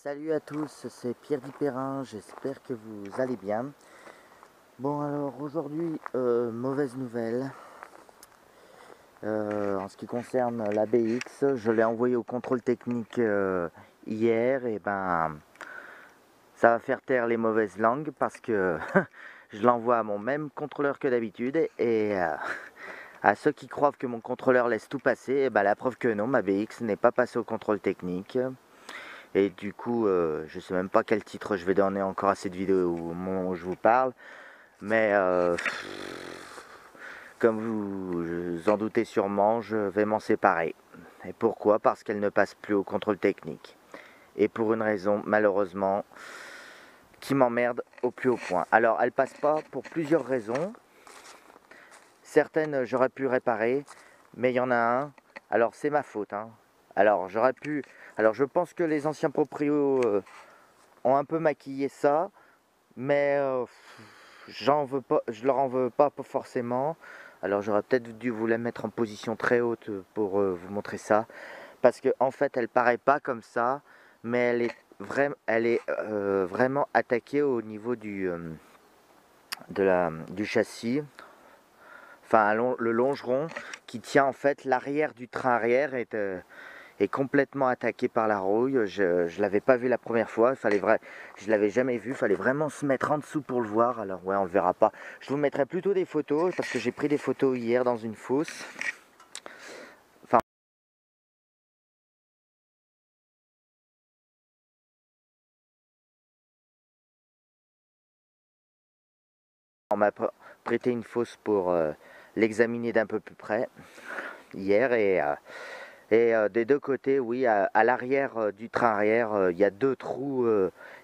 Salut à tous, c'est Pierre Dipérin, j'espère que vous allez bien. Bon alors aujourd'hui, mauvaise nouvelle. En ce qui concerne la BX, je l'ai envoyé au contrôle technique hier et ben ça va faire taire les mauvaises langues parce que je l'envoie à mon même contrôleur que d'habitude et à ceux qui croient que mon contrôleur laisse tout passer, et ben, la preuve que non, ma BX n'est pas passée au contrôle technique. Et du coup, je sais même pas quel titre je vais donner encore à cette vidéo au moment où je vous parle. Mais comme vous en doutez sûrement, je vais m'en séparer. Et pourquoi? Parce qu'elle ne passe plus au contrôle technique. Et pour une raison, malheureusement, qui m'emmerde au plus haut point. Alors, elle passe pas pour plusieurs raisons. Certaines, j'aurais pu réparer, mais il y en a un. Alors, c'est ma faute, hein. Alors, j'aurais pu... Alors, je pense que les anciens proprios ont un peu maquillé ça, mais je leur en veux pas forcément. Alors j'aurais peut-être dû vous la mettre en position très haute pour vous montrer ça, parce que en fait elle paraît pas comme ça, mais elle est vraiment attaquée au niveau du châssis. Enfin le longeron qui tient en fait l'arrière du train arrière est complètement attaqué par la rouille. Je l'avais pas vu la première fois, je l'avais jamais vu, il fallait vraiment se mettre en dessous pour le voir. Alors ouais, on le verra pas. Je vous mettrai plutôt des photos parce que j'ai pris des photos hier dans une fosse. Enfin, on m'a prêté une fosse pour l'examiner d'un peu plus près hier et des deux côtés, oui, à l'arrière du train arrière, il y a deux trous,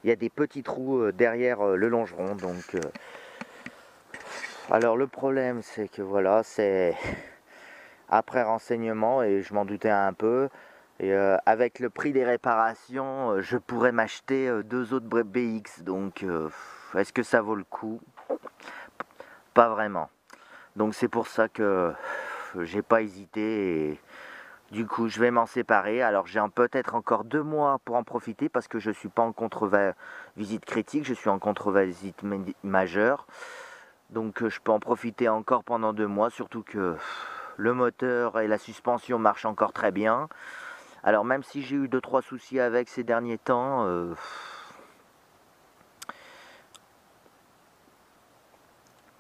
il y a des petits trous derrière le longeron. Donc, alors le problème, c'est que voilà, c'est après renseignement et je m'en doutais un peu. Et avec le prix des réparations, je pourrais m'acheter deux autres BX. Donc, est-ce que ça vaut le coup? Pas vraiment. Donc c'est pour ça que j'ai pas hésité. Et du coup, je vais m'en séparer. Alors j'ai peut-être encore 2 mois pour en profiter parce que je suis pas en contre-visite critique, je suis en contre-visite majeure. Donc je peux en profiter encore pendant 2 mois, surtout que le moteur et la suspension marchent encore très bien. Alors même si j'ai eu 2-3 soucis avec ces derniers temps,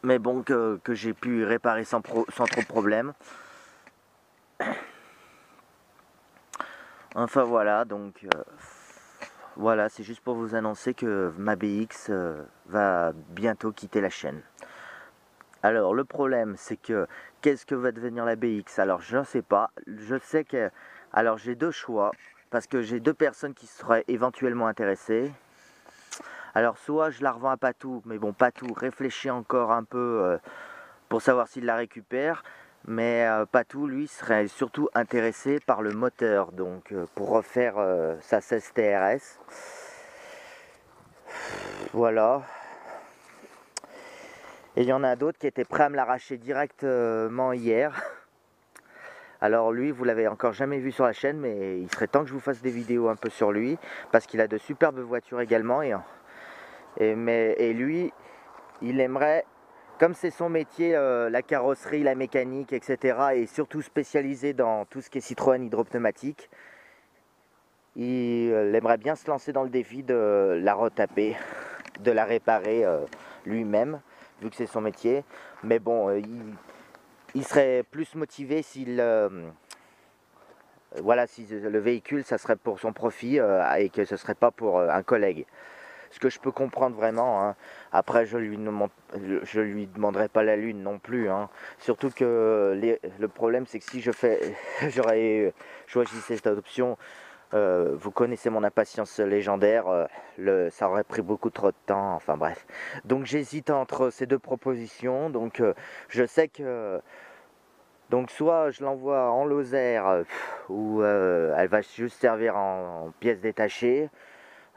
mais bon que j'ai pu réparer sans trop de problème. Enfin voilà, donc voilà, c'est juste pour vous annoncer que ma BX va bientôt quitter la chaîne. Alors le problème c'est que qu'est-ce que va devenir la BX? Alors je ne sais pas, je sais que... Alors j'ai deux choix, parce que j'ai deux personnes qui seraient éventuellement intéressées. Alors soit je la revends à Patou, mais bon Patou réfléchit encore un peu pour savoir s'il la récupère. Mais Patou lui serait surtout intéressé par le moteur, donc pour refaire sa 16 TRS. Voilà. Et il y en a d'autres qui étaient prêts à me l'arracher directement hier. Alors lui, vous l'avez encore jamais vu sur la chaîne, mais il serait temps que je vous fasse des vidéos un peu sur lui, parce qu'il a de superbes voitures également. Et lui, il aimerait, comme c'est son métier, la carrosserie, la mécanique, etc., et surtout spécialisé dans tout ce qui est Citroën hydropneumatique, il aimerait bien se lancer dans le défi de la retaper, de la réparer lui-même, vu que c'est son métier. Mais bon, il serait plus motivé s'il... voilà, si le véhicule, ça serait pour son profit et que ce serait pas pour un collègue. Ce que je peux comprendre vraiment, hein. Après, je lui demanderai pas la lune non plus, hein. Surtout que le problème, c'est que si j'aurais choisi cette option, vous connaissez mon impatience légendaire, ça aurait pris beaucoup trop de temps, enfin bref. Donc j'hésite entre ces deux propositions, donc je sais que... Donc soit je l'envoie en Lozère, où elle va juste servir en pièces détachées,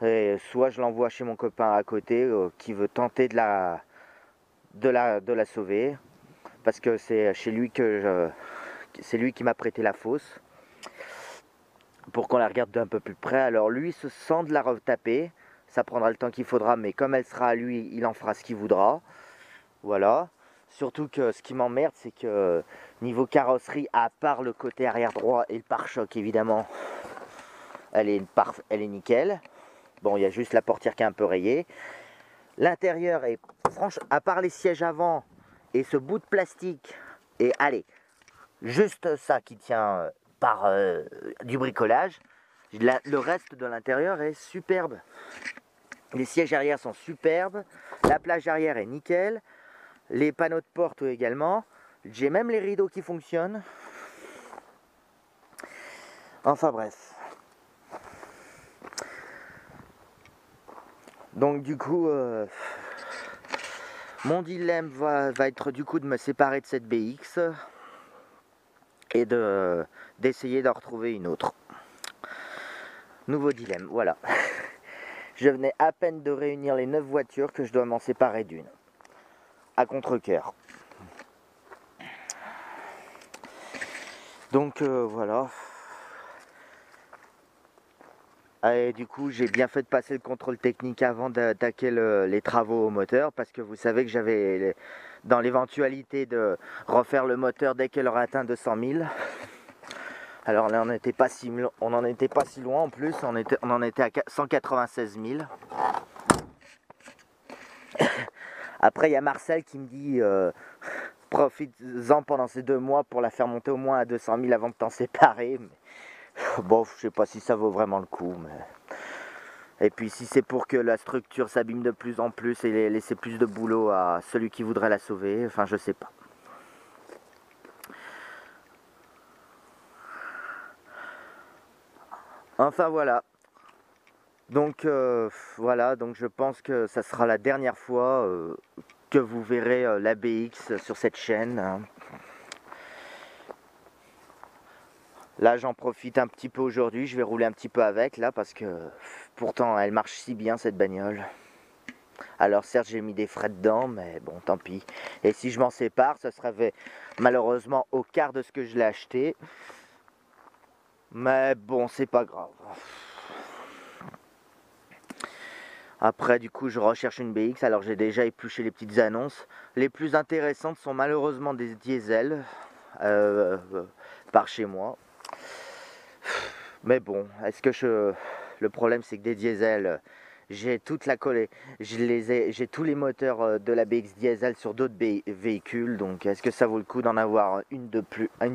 et soit je l'envoie chez mon copain à côté qui veut tenter de la sauver, parce que c'est chez lui c'est lui qui m'a prêté la fosse. pour qu'on la regarde d'un peu plus près. Alors lui se sent de la retaper, ça prendra le temps qu'il faudra, mais comme elle sera à lui, il en fera ce qu'il voudra. Voilà. Surtout que ce qui m'emmerde, c'est que niveau carrosserie, à part le côté arrière droit et le pare-choc évidemment, elle est nickel. Bon, il y a juste la portière qui est un peu rayée. L'intérieur est franchement, à part les sièges avant et ce bout de plastique, et allez, juste ça qui tient par du bricolage, le reste de l'intérieur est superbe. Les sièges arrière sont superbes, la plage arrière est nickel, les panneaux de porte également, j'ai même les rideaux qui fonctionnent. Enfin bref. Donc du coup, mon dilemme va être du coup de me séparer de cette BX et d'essayer d'en retrouver une autre. Nouveau dilemme, voilà. Je venais à peine de réunir les 9 voitures que je dois m'en séparer d'une. À contre-cœur. Donc voilà. Et du coup, j'ai bien fait de passer le contrôle technique avant d'attaquer les travaux au moteur, parce que vous savez que j'avais, dans l'éventualité de refaire le moteur dès qu'elle aurait atteint 200 000. Alors là, on n'en était pas si loin en plus, on en était à 196 000. Après, il y a Marcel qui me dit profite-en pendant ces 2 mois pour la faire monter au moins à 200 000 avant de t'en séparer. Mais, bon, je sais pas si ça vaut vraiment le coup. Mais... Et puis, si c'est pour que la structure s'abîme de plus en plus et laisser plus de boulot à celui qui voudrait la sauver, enfin, je sais pas. Enfin, voilà. Donc voilà, donc je pense que ça sera la dernière fois que vous verrez la BX sur cette chaîne. Hein. Là j'en profite un petit peu aujourd'hui, je vais rouler un petit peu avec là parce que pourtant elle marche si bien cette bagnole. Alors certes j'ai mis des frais dedans, mais bon tant pis. Et si je m'en sépare, ça serait malheureusement au quart de ce que je l'ai acheté. Mais bon c'est pas grave. Après, du coup, je recherche une BX. Alors, j'ai déjà épluché les petites annonces. Les plus intéressantes sont malheureusement des diesels par chez moi. Mais bon, le problème, c'est que des diesels, j'ai toute la collée. J'ai tous les moteurs de la BX diesel sur d'autres véhicules. Donc, est-ce que ça vaut le coup d'en avoir une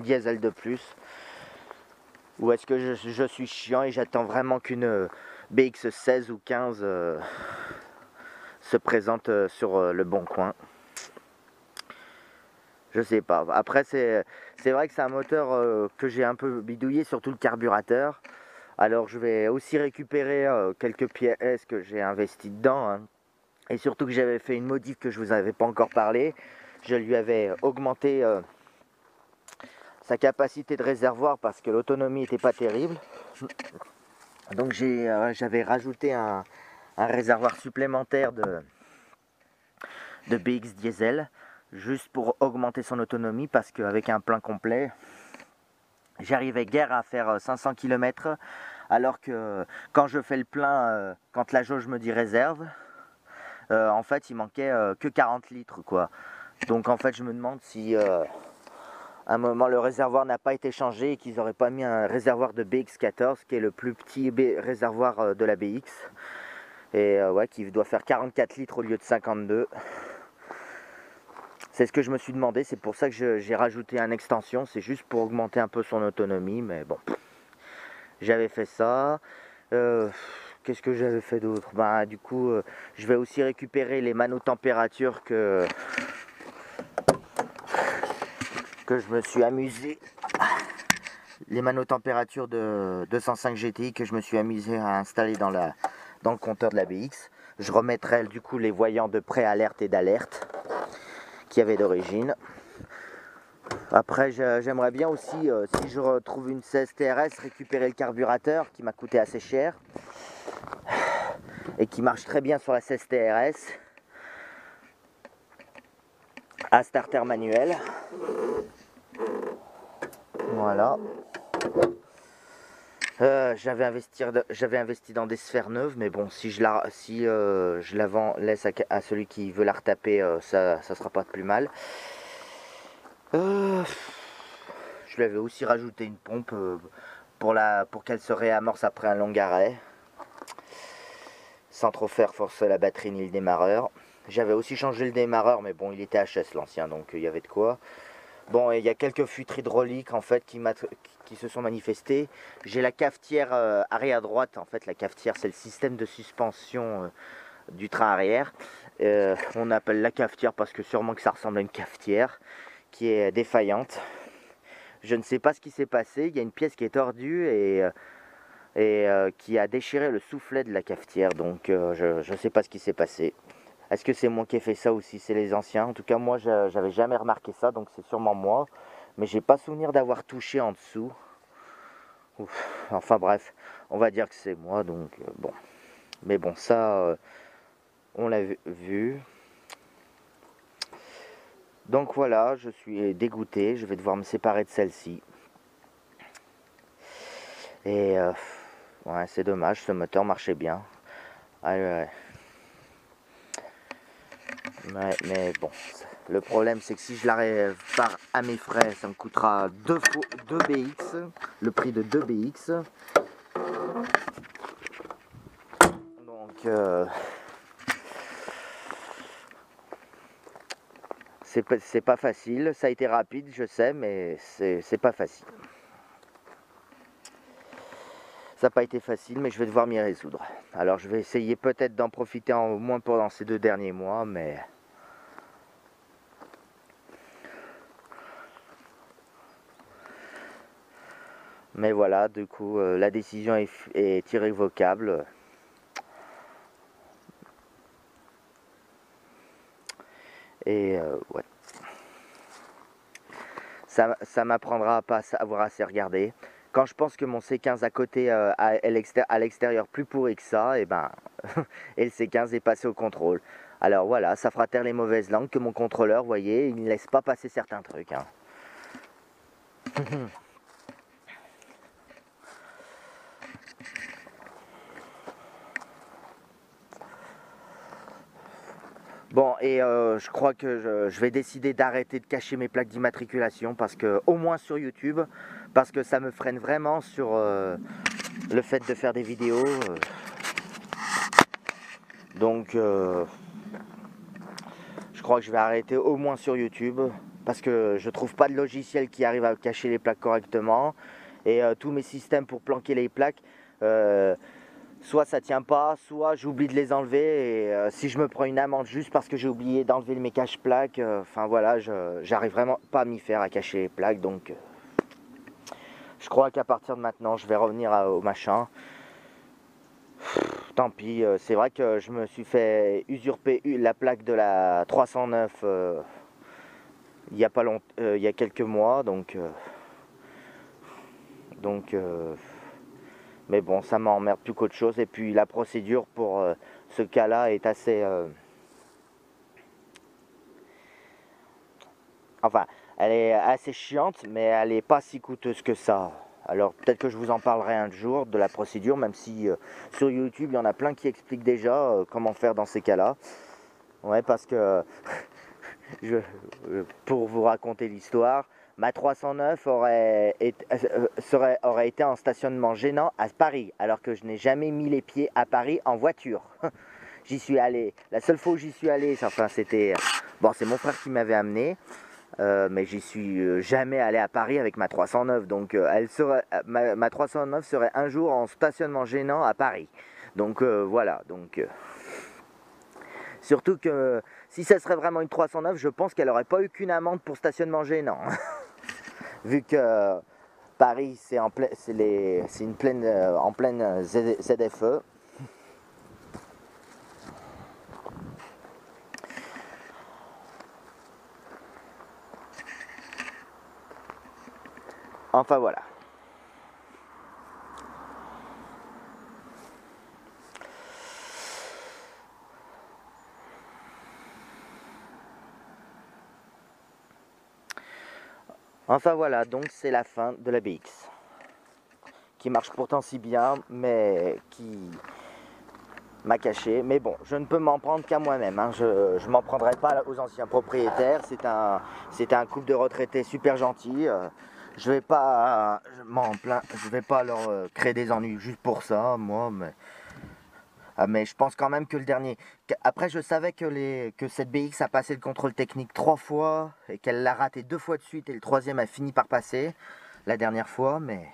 diesel de plus? Ou est-ce que je suis chiant et j'attends vraiment qu'une BX 16 ou 15 se présente sur le bon coin? Je sais pas. Après, c'est vrai que c'est un moteur que j'ai un peu bidouillé, surtout le carburateur. Alors, je vais aussi récupérer quelques pièces que j'ai investi dedans. Hein. Et surtout que j'avais fait une modif que je vous avais pas encore parlé. Je lui avais augmenté sa capacité de réservoir parce que l'autonomie n'était pas terrible. Donc j'avais rajouté un réservoir supplémentaire de BX diesel juste pour augmenter son autonomie parce qu'avec un plein complet j'arrivais guère à faire 500 km alors que quand je fais le plein, quand la jauge me dit réserve, en fait il manquait que 40 litres quoi. Donc en fait je me demande si à un moment le réservoir n'a pas été changé et qu'ils n'auraient pas mis un réservoir de BX14 qui est le plus petit réservoir de la BX et ouais, qui doit faire 44 litres au lieu de 52. C'est ce que je me suis demandé, c'est pour ça que j'ai rajouté une extension, c'est juste pour augmenter un peu son autonomie, mais bon, j'avais fait ça. Qu'est-ce que j'avais fait d'autre? Bah du coup, je vais aussi récupérer les manotempératures que je me suis amusé. Les manotempératures de 205 GTI que je me suis amusé à installer dans le compteur de la BX. Je remettrai du coup les voyants de préalerte et d'alerte qu'il y avait d'origine. Après, j'aimerais bien aussi, si je retrouve une 16 TRS, récupérer le carburateur qui m'a coûté assez cher et qui marche très bien sur la 16 TRS à starter manuel. Voilà. J'avais investi dans des sphères neuves, mais bon, si je la vends, laisse à celui qui veut la retaper, ça sera pas de plus mal. Euh, je lui avais aussi rajouté une pompe pour qu'elle se réamorce après un long arrêt, sans trop faire forcer la batterie ni le démarreur. J'avais aussi changé le démarreur, mais bon, il était HS l'ancien, donc il y avait de quoi. Bon, et il y a quelques fuites hydrauliques en fait qui se sont manifestées. J'ai la cafetière arrière droite. En fait, la cafetière, c'est le système de suspension du train arrière. On appelle la cafetière parce que sûrement que ça ressemble à une cafetière qui est défaillante. Je ne sais pas ce qui s'est passé. Il y a une pièce qui est tordue et qui a déchiré le soufflet de la cafetière. Donc, je ne sais pas ce qui s'est passé. Est-ce que c'est moi qui ai fait ça ou si c'est les anciens? En tout cas, moi, j'avais jamais remarqué ça, donc c'est sûrement moi. Mais j'ai pas souvenir d'avoir touché en dessous. Ouf. Enfin bref, on va dire que c'est moi, donc bon. Mais bon, ça, on l'a vu. Donc voilà, je suis dégoûté. Je vais devoir me séparer de celle-ci. Et ouais, c'est dommage, ce moteur marchait bien. Ouais. Ouais, mais bon, le problème c'est que si je la répare à mes frais, ça me coûtera 2 BX, le prix de 2 BX. Donc c'est pas facile, ça a été rapide, je sais, mais c'est pas facile. Ça n'a pas été facile, mais je vais devoir m'y résoudre. Alors je vais essayer peut-être d'en profiter au moins pendant ces 2 derniers mois, mais... Mais voilà, du coup, la décision est irrévocable. Et ouais. Ça m'apprendra à pas avoir assez regardé. Quand je pense que mon C15 à côté à l'extérieur plus pourri que ça, et ben et le C15 est passé au contrôle. Alors voilà, ça fera taire les mauvaises langues que mon contrôleur, vous voyez, il ne laisse pas passer certains trucs. Hein. Bon, et je crois que je vais décider d'arrêter de cacher mes plaques d'immatriculation parce que, au moins sur YouTube, parce que ça me freine vraiment sur le fait de faire des vidéos. Donc, je crois que je vais arrêter au moins sur YouTube parce que je trouve pas de logiciel qui arrive à cacher les plaques correctement et tous mes systèmes pour planquer les plaques. Soit ça tient pas, soit j'oublie de les enlever et si je me prends une amende juste parce que j'ai oublié d'enlever mes cache-plaques, enfin voilà, j'arrive vraiment pas à m'y faire à cacher les plaques, donc je crois qu'à partir de maintenant je vais revenir au machin. Tant pis, c'est vrai que je me suis fait usurper la plaque de la 309 il y a pas longtemps, il y a quelques mois, donc mais bon, ça m'emmerde plus qu'autre chose. Et puis la procédure pour ce cas-là est assez... Enfin, elle est assez chiante, mais elle n'est pas si coûteuse que ça. Alors peut-être que je vous en parlerai un jour de la procédure, même si sur YouTube, il y en a plein qui expliquent déjà comment faire dans ces cas-là. Ouais, parce que, pour vous raconter l'histoire, ma 309 aurait été en stationnement gênant à Paris, alors que je n'ai jamais mis les pieds à Paris en voiture. J'y suis allé, la seule fois où j'y suis allé, enfin c'était... Bon, c'est mon frère qui m'avait amené, mais j'y suis jamais allé à Paris avec ma 309, donc ma 309 serait un jour en stationnement gênant à Paris. Donc voilà, donc... Surtout que si ça serait vraiment une 309, je pense qu'elle n'aurait pas eu qu'une amende pour stationnement gênant. Vu que Paris, c'est en pleine ZFE. Enfin voilà. Enfin voilà, donc c'est la fin de la BX. qui marche pourtant si bien, mais qui m'a caché. Mais bon, je ne peux m'en prendre qu'à moi-même, hein. Je m'en prendrai pas aux anciens propriétaires. C'était un couple de retraités super gentils. Je vais pas je vais pas leur créer des ennuis juste pour ça, moi, mais je pense quand même que le dernier. Après, je savais que cette BX a passé le contrôle technique 3 fois et qu'elle l'a raté 2 fois de suite et le troisième a fini par passer la dernière fois, mais.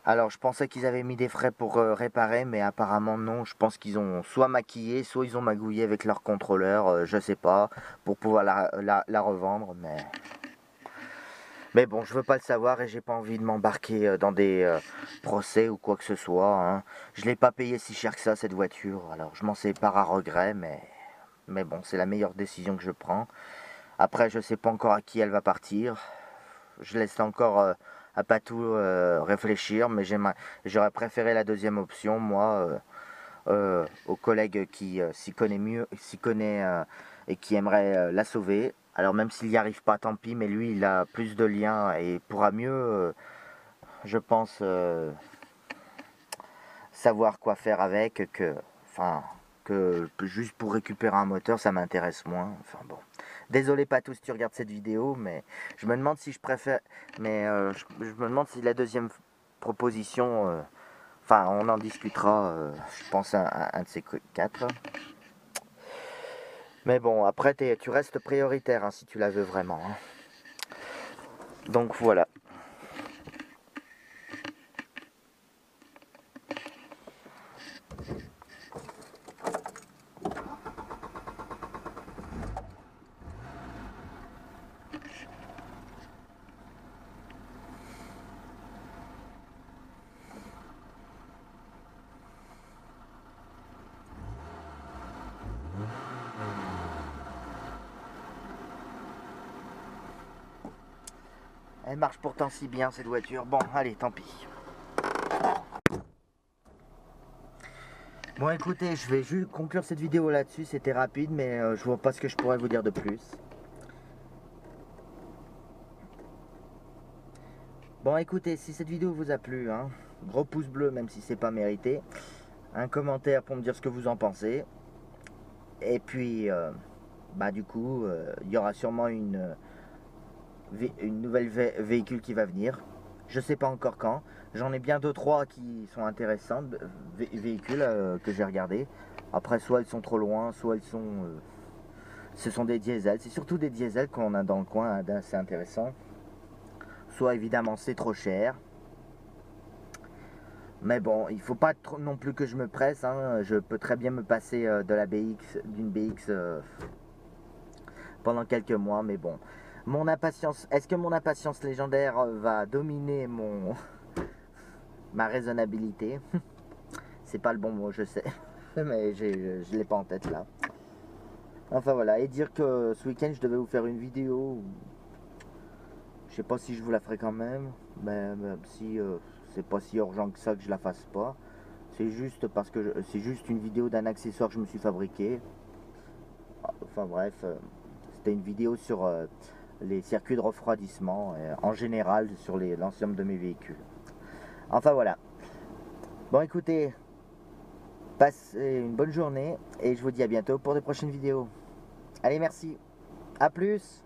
Alors, je pensais qu'ils avaient mis des frais pour réparer, mais apparemment non. Je pense qu'ils ont soit maquillé, soit ils ont magouillé avec leur contrôleur, je sais pas, pour pouvoir la revendre, mais. Mais bon, je veux pas le savoir et j'ai pas envie de m'embarquer dans des procès ou quoi que ce soit, hein. Je l'ai pas payé si cher que ça, cette voiture. Alors, je m'en sépare à regret, mais bon, c'est la meilleure décision que je prends. Après, je sais pas encore à qui elle va partir. Je laisse encore à Patou réfléchir, mais j'aurais préféré la deuxième option, moi, au collègue qui s'y connaît mieux, et qui aimerait la sauver. Alors même s'il n'y arrive pas, tant pis, mais lui, il a plus de liens et pourra mieux, je pense, savoir quoi faire avec que juste pour récupérer un moteur, ça m'intéresse moins. Enfin bon. Désolé Patou si tu regardes cette vidéo, mais je me demande si je préfère, mais je me demande si la deuxième proposition, on en discutera, je pense un de ces quatre. Mais bon, après tu restes prioritaire, hein, si tu la veux vraiment, hein. Donc voilà. Elle marche pourtant si bien cette voiture. Bon, allez, tant pis. Bon, écoutez, je vais juste conclure cette vidéo là-dessus. C'était rapide, mais je vois pas ce que je pourrais vous dire de plus. Bon, écoutez, si cette vidéo vous a plu, hein, gros pouce bleu, même si c'est pas mérité. Un commentaire pour me dire ce que vous en pensez. Et puis, du coup, il y aura sûrement une nouvelle véhicule qui va venir. Je sais pas encore quand. J'en ai bien 2-3 qui sont intéressantes, véhicules que j'ai regardé. Après, soit elles sont trop loin, soit elles sont... ce sont des diesels. C'est surtout des diesels qu'on a dans le coin, d'assez intéressant. Soit évidemment c'est trop cher. Mais bon, il faut pas trop non plus que je me presse, hein. Je peux très bien me passer d'une BX pendant quelques mois, mais bon. Mon impatience, est-ce que mon impatience légendaire va dominer ma raisonnabilité? C'est pas le bon mot, je sais, mais je l'ai pas en tête là. Enfin voilà, et dire que ce week-end je devais vous faire une vidéo. Je sais pas si je vous la ferai quand même, mais même si c'est pas si urgent que ça que je la fasse pas. C'est juste parce que c'est juste une vidéo d'un accessoire que je me suis fabriqué. Enfin bref, c'était une vidéo sur les circuits de refroidissement en général sur l'ensemble de mes véhicules. Enfin voilà. Bon écoutez, passez une bonne journée et je vous dis à bientôt pour de prochaines vidéos. Allez, merci. À plus.